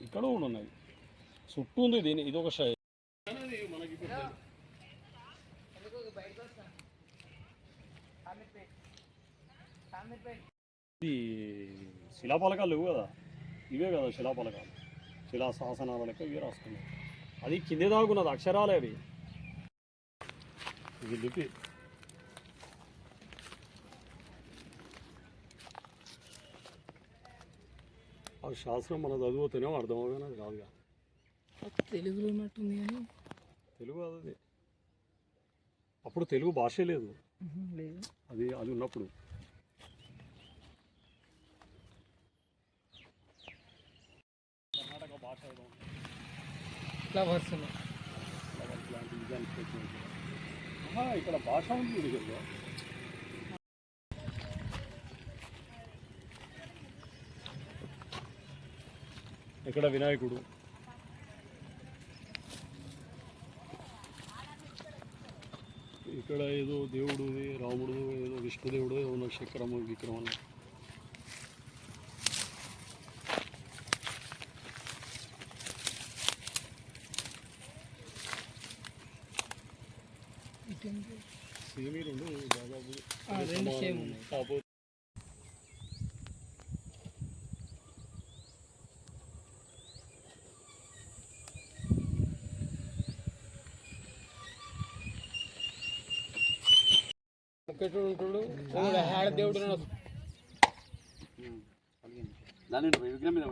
ఇక్కడ కూడా ఉన్నాయి చుట్టూ ఉంది దీని ఇది ఒక ఇది శిలాపలకాలు లేవు కదా, ఇవే కదా శిలాపలకాలు, శిలా శాసనాల లెక్క ఇవే రాసుకున్నాయి. అది కిందే దాగున్నది అక్షరాలే అవి. ఇది లిపి ఆ శాస్త్రం మన చదివితేనే అర్థమవుగా అది కాదుగా. తెలుగులో ఉన్నట్టుంది కానీ తెలుగు కాదు అది. అప్పుడు తెలుగు భాషే లేదు, అది అది ఉన్నప్పుడు. కర్ణాటక భాష ఫ్లవర్స్ ఇక్కడ భాష ఉంది కదా. ఇక్కడ వినాయకుడు, ఇక్కడ ఏదో దేవుడు రాముడు, ఏదో విష్ణుదేవుడు, ఏదో చక్రము విక్రమం. సేమి రెండు దాదాపు రెండు సేమ్ ఉన్నాయి. కాకపోతే ఉంటాడు ఆడ దేవుడు దాని విగ్రహం మీద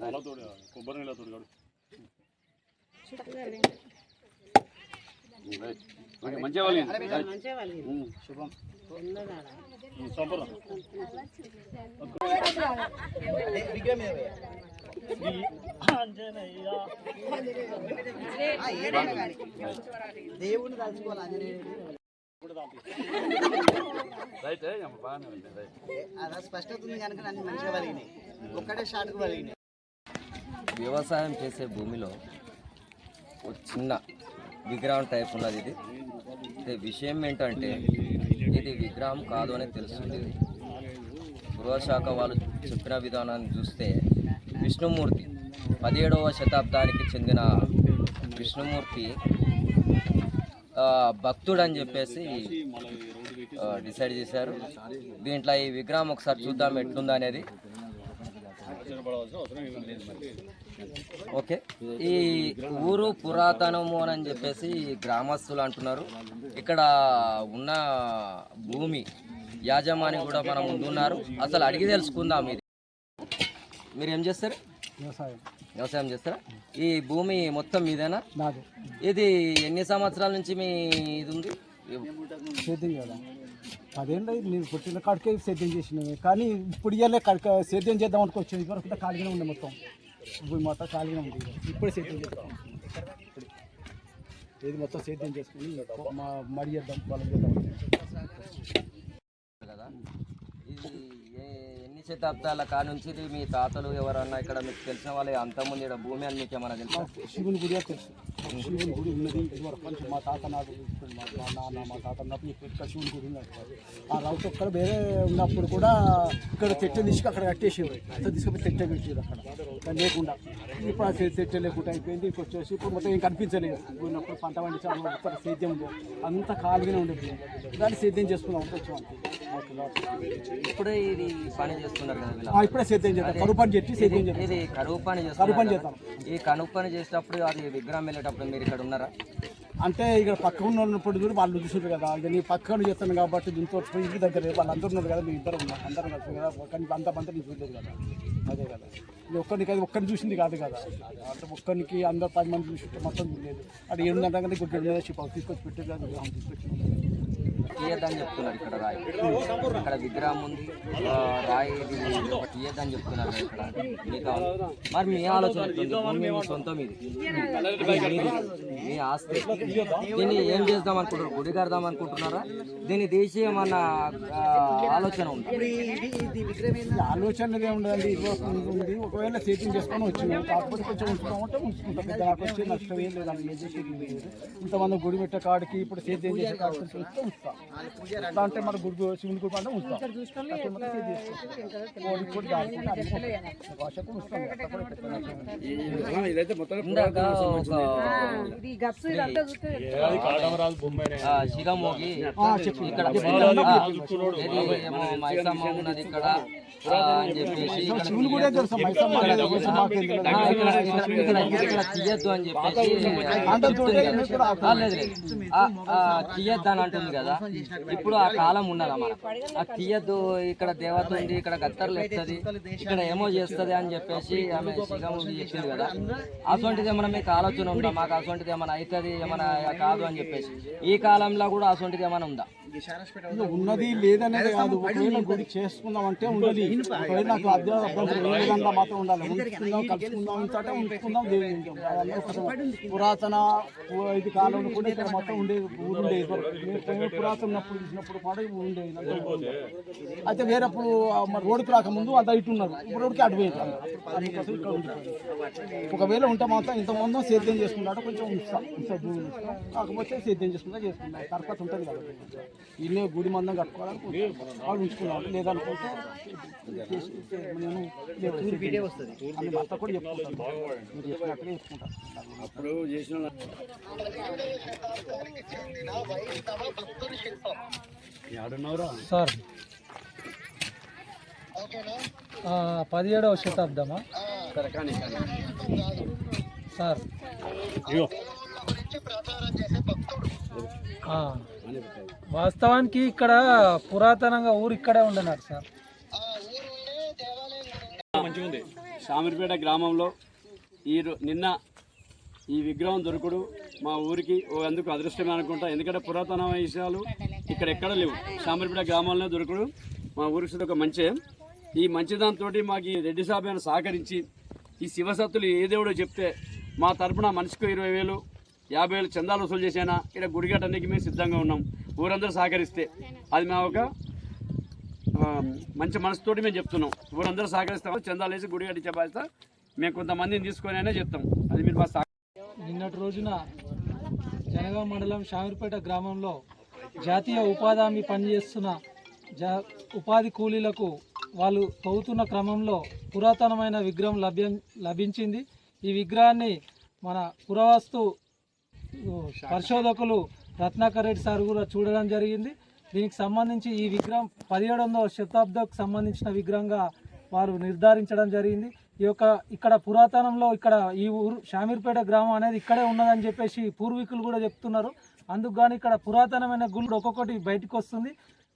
పాలతోడు కొబ్బరి నీళ్ళతోడు కాదు. మంచిగా శుభం దేవుని తలుచుకోవాలి. స్పష్టత ఉంది కనుక అన్ని మంచిగా వలిగినాయి, ఒక్కటే షాట్కు వలిగినాయి. వ్యవసాయం చేసే భూమిలో ఒక చిన్న విగ్రహం టైప్ ఉన్నది. ఇది విషయం ఏంటంటే ఇది విగ్రహం కాదు అని తెలుస్తుంది. గృహశాఖ వాళ్ళు చెప్పిన విధానాన్ని చూస్తే విష్ణుమూర్తి 17వ శతాబ్దానికి చెందిన విష్ణుమూర్తి భక్తుడు అని చెప్పేసి డిసైడ్ చేశారు. దీంట్లో ఈ విగ్రహం ఒకసారి చూద్దాం ఎట్లుందా అనేది. ఓకే, ఈ ఊరు పురాతనము అని చెప్పేసి గ్రామస్తులు అంటున్నారు. ఇక్కడ ఉన్న భూమి యాజమాని కూడా మన ముందున్నారు. అసలు అడిగి తెలుసుకుందాం. ఇది మీరు ఏం చేస్తారు? వ్యవసాయం చేస్తారా? ఈ భూమి మొత్తం మీదేనా? ఇది ఎన్ని సంవత్సరాల నుంచి మీ ఇది ఉంది? సేద్యం కదా, 10 ఏళ్ళు నేను పుట్టిన కాడికే సేద్యం చేసినవి. కానీ ఇప్పుడు ఇయ్యాలే సేద్యం చేద్దాం అనుకోవచ్చు. ఇదివరకు ఖాళీగానే ఉండే, మొత్తం భూమి మొత్తం ఖాళీగానే ఉంది. ఇప్పుడే సేద్యం చేస్తాం, ఇది మొత్తం సేద్యం చేసుకుని మడి చేద్దాం, పొలం చేద్దాం కదా. ఇది ఎన్ని శతాబ్దాల కా నుంచి మీ తాతలు ఎవరన్నా ఇక్కడ మీకు తెలిసిన వాళ్ళు అంతకుముందు ఇక్కడ భూమి అని మీకు ఏమన్నా తెలుసా? శివుని గుడి తెలుసు, శివుని గుడి ఉన్నది. ఇదివరకు కొంచెం మా తాత నాకు మా నాన్న మా తాత ఉన్నప్పుడు ఇక్కడ శివుని గుడి ఉన్నది. ఆ రౌత్ ఒక్కడ వేరే ఉన్నప్పుడు కూడా ఇక్కడ తెట్టెలు తీసుకు అక్కడ కట్టేసేవారు. అంతా తీసుకుపోయి తెట్టె పెట్టేది అక్కడ లేకుండా. ఇప్పుడు ఆ తెట్టె లేకుండా అయిపోయింది. ఇప్పుడు వచ్చేసి ఇప్పుడు మొత్తం ఏం కనిపించలేదు. ఉన్నప్పుడు పంట పండించాలి, ఇక్కడ సేద్యం ఉంది, అంతా ఖాళీగానే ఉండేది. దాన్ని సేద్యం చేసుకున్నాం వచ్చాం. ఇప్పుడే ఇది పని చేస్తున్నారు కదా, ఇప్పుడే సేద్యం చేస్తాం. కరువు పని చేసి సేద్యం చేస్తాం. ఇది కరువు పని చేస్తాం. ఈ కరువు పని చేసేటప్పుడు అది విగ్రహం వెళ్ళేటప్పుడు మీరు ఇక్కడ ఉన్నారా? అంటే ఇక్కడ పక్కన ఉన్నప్పుడు కూడా వాళ్ళు చూసారు కదా. ఇక నీ పక్కన చేస్తాను కాబట్టి దీంతో ఇంటి దగ్గర వాళ్ళందరూ ఉన్నారు కదా, మీ ఇద్దరు ఉన్నారు, అందరూ కలిసి కదా. కానీ అంత నీ చూడలేదు కదా, అదే కదా. ఇది ఒక్కరిని చూసింది కాదు కదా. అంటే ఒక్కరికి అందరు 10 మంది చూసి మొత్తం చూడలేదు. అది 7 గంటల గుడ్డ మీద తీసుకొచ్చి పెట్టారు కదా, విగ్రహం తీసుకొచ్చి తీయద్దని చెప్తున్నారు. ఇక్కడ రాయి, ఇక్కడ విగ్రహం ఉంది, రాయి తీయద్దని చెప్తున్నారు ఇక్కడ. మీకు మరి మీ ఆలోచన మీ సొంతం, ఇది మీ ఆస్తి. దీన్ని ఏం చేద్దాం అనుకుంటున్నారు? గుడి కడదాం అనుకుంటున్నారా? దీన్ని తీసి ఏమన్నా ఆలోచన ఉంది. ఇది విగ్రహం ఏంది? ఆలోచనదే ఉండదండి. ఉంది ఒకవేళ సెట్టింగ్ చేసుకొని వచ్చినాం, కాకపోతే కొంచెం ఉంచుకోమంటే ఉంచుకుంటాం. పెద్ద నాకు వచ్చే నష్టం ఏం లేదండి. ఏ చేసేది లేదు. ఇంతమంది గుడి పెట్టే కాడికి ఇప్పుడు సేద్యం చేసే కాడికి ఉంచుతాం. ఎట్లా అంటే మన గుడి శివుని గుడి అంటే ఉంచుతాం. భాషకు ఉంచుతాం. ఇందాక శిగమోగి ఇక్కడ ఏమో మైసమ్మ ఉన్నది ఇక్కడ అని చెప్పేసి ఇక్కడ తీయద్దు అని చెప్పేసి తీయద్దు అని అంటుంది కదా. ఇప్పుడు ఆ కాలం ఉన్నదా మనకు, ఆ తీయద్దు ఇక్కడ దేవత ఉంది, ఇక్కడ గత్తర్లు ఎత్తది, ఇక్కడ ఏమో చేస్తుంది అని చెప్పేసి ఆమె శిగమోగి చెప్పింది కదా. అటువంటిది ఏమైనా మీకు ఆలోచన ఉందా? మాకు అటువంటిది ఏమైనా అవుతుంది ఏమైనా కాదు అని చెప్పేసి ఈ కాలంలో కూడా అటువంటిది ఏమైనా ఉందా? ఉన్నది లేదనేది కాదు. ఒకవేళ గుడి చేసుకుందాం అంటే ఉండాలి. ఒకవేళ నాకు అభ్యంతరం ఏ విధంగా మాత్రం ఉండాలి. ఉంచుకుందాం, కలుసుకుందాం, ఇంతటే ఉంచుకుందాం, దేవుడు ఉంటాం. పురాతన ఇది కాలంలో కూడా ఇక్కడ మొత్తం ఉండేది, ఊరు ఉండేది. పురాతన ఉన్నప్పుడు చూసినప్పుడు కూడా ఉండేది. అయితే వేరేప్పుడు రోడ్డుకి రాకముందు అంత ఇటు ఉన్నారు, ఇప్పుడు రోడ్డుకి అటు పోయింది. అందుకోసం ఇక్కడ ఉంటుంది. ఒకవేళ ఉంటే మాత్రం ఇంతమంది సేద్యం చేసుకుంటాడు, కొంచెం ఉంచుతాం. కాకపోతే సేద్యం చేసుకుంటా చేసుకుంటాం. తర్వాత ఉంటుంది కదా, ఇల్లే గుడి మందం కట్టుకోవాలని వాళ్ళు ఉంచుకున్నాను. లేదనుకుంటే నేను అన్ని భర్త కూడా చెప్పుకుంటాను. మీరు చెప్పినట్టుగా చెప్పుకుంటాను. అప్పుడు చేసిన సార్ 17వ శతాబ్దమా సార్? వాస్తవానికి ఇక్కడ పురాతనంగా ఊరు ఇక్కడే ఉండేనాడు సార్. షామీర్పేట గ్రామంలో నిన్న ఈ విగ్రహం దొరుకుడు మా ఊరికి అందుకు అదృష్టమే అనుకుంటా. ఎందుకంటే పురాతన విషయాలు ఇక్కడ ఎక్కడ లేవు. షామీర్పేట గ్రామంలో దొరుకుడు మా ఊరికి ఒక మంచి. ఈ మంచిదాంతో మాకు ఈ రెడ్డి సాబేను సహకరించి ఈ శివసత్తులు ఏ దేవుడో చెప్తే మా తరపున మనిషికి 20,000 50,000 చందాలు వసూలు చేసినా ఇక్కడ గుడిగట్టడానికి మేము సిద్ధంగా ఉన్నాం. ఊరందరూ సహకరిస్తే అది మేము ఒక మంచి మనసుతోటి మేము చెప్తున్నాం. ఊరందరూ సహకరిస్తాం. చందాలు వేసి గుడి కట్టించే బాధ్యత మేము కొంతమందిని తీసుకొని అయినా చెప్తాం. అది మీరు మా నిన్నటి రోజున జనగాం మండలం షామీర్పేట గ్రామంలో జాతీయ ఉపాధి హామీ పనిచేస్తున్న ఉపాధి కూలీలకు వాళ్ళు తవ్వుతున్న క్రమంలో పురాతనమైన విగ్రహం లభించింది. ఈ విగ్రహాన్ని మన పురావస్తు పరిశోధకులు రత్నాకర్ రెడ్డి సార్ కూడా చూడడం జరిగింది. దీనికి సంబంధించి ఈ విగ్రహం 17వ శతాబ్దంకు సంబంధించిన విగ్రహంగా వారు నిర్ధారించడం జరిగింది. ఇక్కడ పురాతనంలో ఇక్కడ ఈ ఊరు షామీర్పేట గ్రామం అనేది ఇక్కడే ఉన్నదని చెప్పేసి పూర్వీకులు కూడా చెప్తున్నారు. అందుకు కానీ ఇక్కడ పురాతనమైన గుళ్ళు ఒక్కొక్కటి బయటకు వస్తుంది.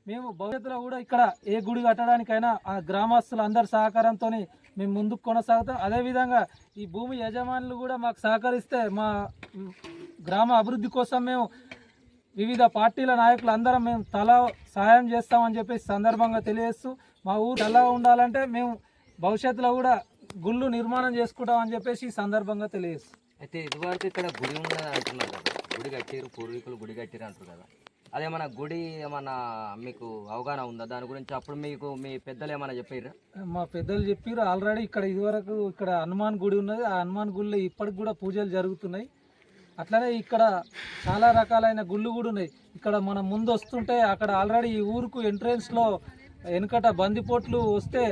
మేము భవిష్యత్తులో కూడా ఇక్కడ ఏ గుడి కట్టడానికైనా ఆ గ్రామస్తుల అందరి సహకారంతో మేము ముందుకు కొనసాగుతాం. అదేవిధంగా ఈ భూమి యజమానులు కూడా మాకు సహకరిస్తే మా గ్రామ అభివృద్ధి కోసం మేము వివిధ పార్టీల నాయకులు అందరం మేము తలా సహాయం చేస్తామని చెప్పేసి సందర్భంగా తెలియజేస్తూ మా ఊరు ఎలా ఉండాలంటే మేము భవిష్యత్తులో కూడా గుళ్ళు నిర్మాణం చేసుకుంటామని చెప్పేసి ఈ సందర్భంగా తెలియజేస్తాం. అయితే ఇదివరకు ఇక్కడ గుడి ఉన్నది అంటున్నారు కదా, గుడి కట్టిరు, పూర్వీకులు గుడి కట్టిరు అంటారు కదా. అదేమన్నా గుడి ఏమన్నా మీకు అవగాహన ఉందా దాని గురించి? అప్పుడు మీకు మీ పెద్దలు ఏమైనా చెప్పారా? మా పెద్దలు చెప్పారు. ఆల్రెడీ ఇక్కడ ఇదివరకు ఇక్కడ హనుమాన్ గుడి ఉన్నది. ఆ హనుమాన్ గుడిలో ఇప్పటికి కూడా పూజలు జరుగుతున్నాయి. అట్లనే ఇక్కడ చాలా రకాలైన గుళ్ళు కూడా ఉన్నాయి. ఇక్కడ మనం ముందు వస్తుంటే అక్కడ ఆల్రెడీ ఈ ఊరుకు ఎంట్రెన్స్లో వెనుకట బందిపోట్లు వస్తే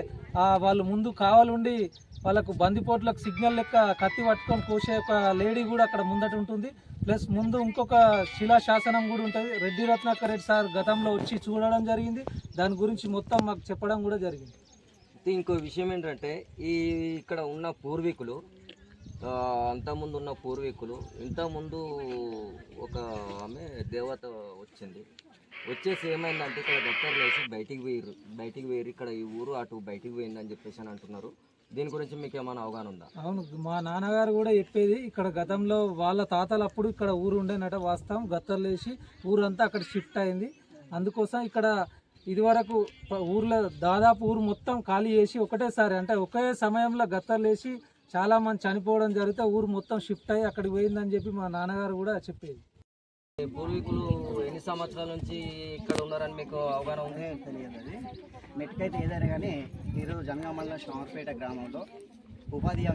వాళ్ళు ముందు కావాలండి వాళ్ళకు బందిపోట్లకు సిగ్నల్ లెక్క కత్తి పట్టుకొని కోసే ఒక లేడీ కూడా అక్కడ ముందట ఉంటుంది. ప్లస్ ముందు ఇంకొక శిలాశాసనం కూడా ఉంటుంది. రెడ్డి రత్నాకర్ రెడ్డి సార్ గతంలో వచ్చి చూడడం జరిగింది. దాని గురించి మొత్తం మాకు చెప్పడం కూడా జరిగింది. ఇంకో విషయం ఏంటంటే ఇక్కడ ఉన్న పూర్వీకులు అంతకుముందు ఉన్న పూర్వీకులు ఇంతకుముందు ఒక ఆమె దేవత వచ్చేసి ఏమైందంటే ఇక్కడ గట్టర్లు వేసి బయటికి పోయి ఇక్కడ ఈ ఊరు అటు బయటికి పోయిందని చెప్పేసి అని అంటున్నారు. దీని గురించి మీకు ఏమైనా అవగాహన ఉందా? అవును, మా నాన్నగారు కూడా చెప్పేది ఇక్కడ గతంలో వాళ్ళ తాతలు అప్పుడు ఇక్కడ ఊరు ఉండేనట. వాస్తవం గత్తర్లు వేసి ఊరంతా అక్కడ షిఫ్ట్ అయింది. అందుకోసం ఇక్కడ ఇదివరకు ఊర్లో దాదాపు ఊరు మొత్తం ఖాళీ చేసి ఒకటేసారి అంటే ఒకే సమయంలో గత్తర్లు వేసి చాలామంది చనిపోవడం జరిగితే ఊరు మొత్తం షిఫ్ట్ అయ్యి అక్కడికి పోయిందని చెప్పి మా నాన్నగారు కూడా చెప్పేది. పూర్వీకులు ఎన్ని సంవత్సరాల నుంచి ఇక్కడ ఉన్నారని మీకు అవగాహన ఉంది? తెలియదు అది నెట్కైతే ఏదైనా కానీ ఈరోజు జనగామలో షామర్పేట గ్రామంలో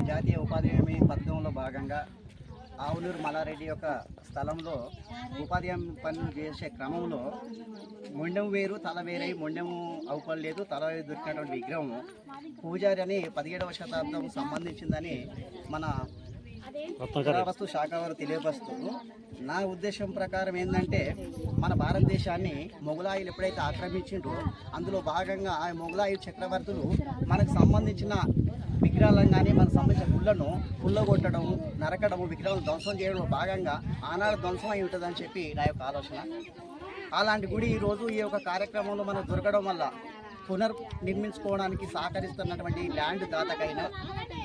జాతీయ ఉపాధి హామీ పథకంలో భాగంగా ఆవులూరు మల్లారెడ్డి యొక్క స్థలంలో ఉపాధి హామీ పనులు చేసే క్రమంలో మొండెం వేరు తల వేరై మొండెము అవుపడలేదు తల దొరికినటువంటి విగ్రహం పూజారి అని 17వ శతాబ్దం సంబంధించిందని మన పురావస్తు శాఖ వారు తెలియపరుస్తూ, నా ఉద్దేశం ప్రకారం ఏంటంటే మన భారతదేశాన్ని మొఘలాయులు ఎప్పుడైతే ఆక్రమించిండ్రో అందులో భాగంగా ఆ మొఘలాయు చక్రవర్తులు మనకు సంబంధించిన విగ్రహాలను కానీ మనకు సంబంధించిన గుళ్ళను పుల్లగొట్టడం, నరకడం, విగ్రహాలను ధ్వంసం చేయడంలో భాగంగా ఆనాడు ధ్వంసం అయి ఉంటుందని చెప్పి నా యొక్క ఆలోచన. అలాంటి గుడి ఈరోజు ఈ యొక్క కార్యక్రమంలో మనకు దొరకడం వల్ల పునర్నిర్మించుకోవడానికి సహకరిస్తున్నటువంటి ల్యాండ్ దాతకైనా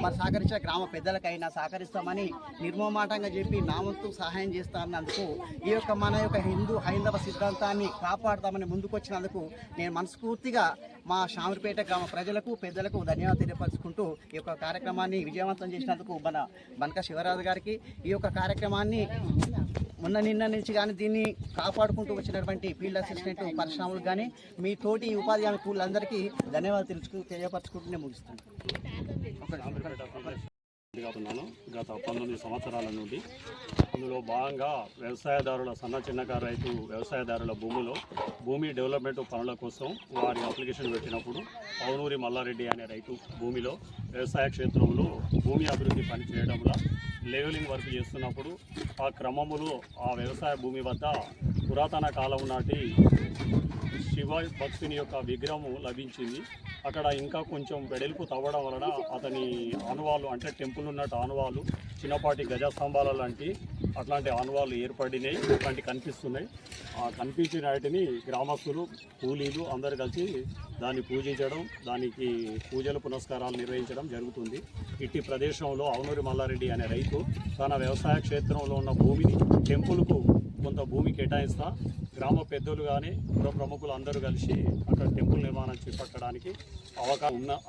మరి సహకరించిన గ్రామ పెద్దలకైనా సహకరిస్తామని నిర్మమాటంగా చెప్పి నా వంతు సహాయం చేస్తానందుకు ఈ యొక్క మన యొక్క హైందవ సిద్ధాంతాన్ని కాపాడుతామని ముందుకొచ్చినందుకు నేను మనస్ఫూర్తిగా మా షామర్పేట గ్రామ ప్రజలకు పెద్దలకు ధన్యవాదాలు తెలియపరుచుకుంటూ ఈ యొక్క కార్యక్రమాన్ని విజయవంతం చేసినందుకు మన బనక శివరాజు గారికి ఈ యొక్క కార్యక్రమాన్ని నిన్న నుంచి కానీ దీన్ని కాపాడుకుంటూ వచ్చినటువంటి ఫీల్డ్ అసిస్టెంట్ పరిశ్రమలు కానీ మీ తోటి ఉపాధి హామీ కూలందరికీ ధన్యవాదాలు తెలియపరచుకుంటూ నేను ముగిస్తాను. గత 19 సంవత్సరాల నుండి అందులో భాగంగా వ్యవసాయదారుల చిన్నకారు రైతు వ్యవసాయదారుల భూమి డెవలప్మెంట్ పనుల కోసం వారి అప్లికేషన్ పెట్టినప్పుడు పౌనూరి మల్లారెడ్డి అనే రైతు భూమిలో వ్యవసాయ క్షేత్రంలో భూమి అభివృద్ధి పని చేయడంలో లెవెలింగ్ వర్క్ చేస్తున్నప్పుడు ఆ క్రమములో ఆ వ్యవసాయ భూమి వద్ద పురాతన కాలం నాటి శివ భక్తుని యొక్క విగ్రహము లభించింది. అక్కడ ఇంకా కొంచెం వెడల్పు తవ్వడం వలన అతని ఆనవాళ్ళు అంటే టెంపుల్ ఉన్నట్టు ఆనవాళ్ళు చిన్నపాటి గజస్తంభాల అట్లాంటి ఆనవాళ్ళు ఏర్పడినాయి, అట్లాంటి కనిపిస్తున్నాయి. ఆ కనిపించిన వాటిని గ్రామస్తులు కూలీలు అందరు కలిసి దాన్ని పూజించడం, దానికి పూజలు పునస్కారాలు నిర్వహించడం జరుగుతుంది. ఇట్టి ప్రదేశంలో ఆవునూరి మల్లారెడ్డి అనే రైతు తన వ్యవసాయ క్షేత్రంలో ఉన్న భూమిని టెంపుల్కు కొంత భూమి కేటాయిస్తా గ్రామ పెద్దలు కానీ పుర ప్రముఖులు అందరూ కలిసి అక్కడ టెంపుల్ నిర్మాణం చేపట్టడానికి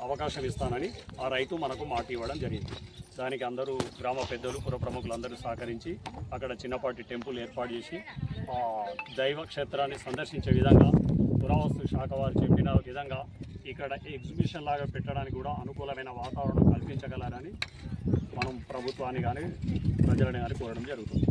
అవకాశం ఇస్తానని ఆ రైతు మనకు మాట ఇవ్వడం జరిగింది. దానికి అందరూ గ్రామ పెద్దలు పుర ప్రముఖులు అందరూ సహకరించి అక్కడ చిన్నపాటి టెంపుల్ ఏర్పాటు చేసి ఆ దైవ క్షేత్రాన్ని సందర్శించే విధంగా పురావస్తు శాఖ వారు చెప్పిన విధంగా ఇక్కడ ఎగ్జిబిషన్ లాగా పెట్టడానికి కూడా అనుకూలమైన వాతావరణం కల్పించగలరని మనం ప్రభుత్వాన్ని కానీ ప్రజలని కానీ కోరడం జరుగుతుంది.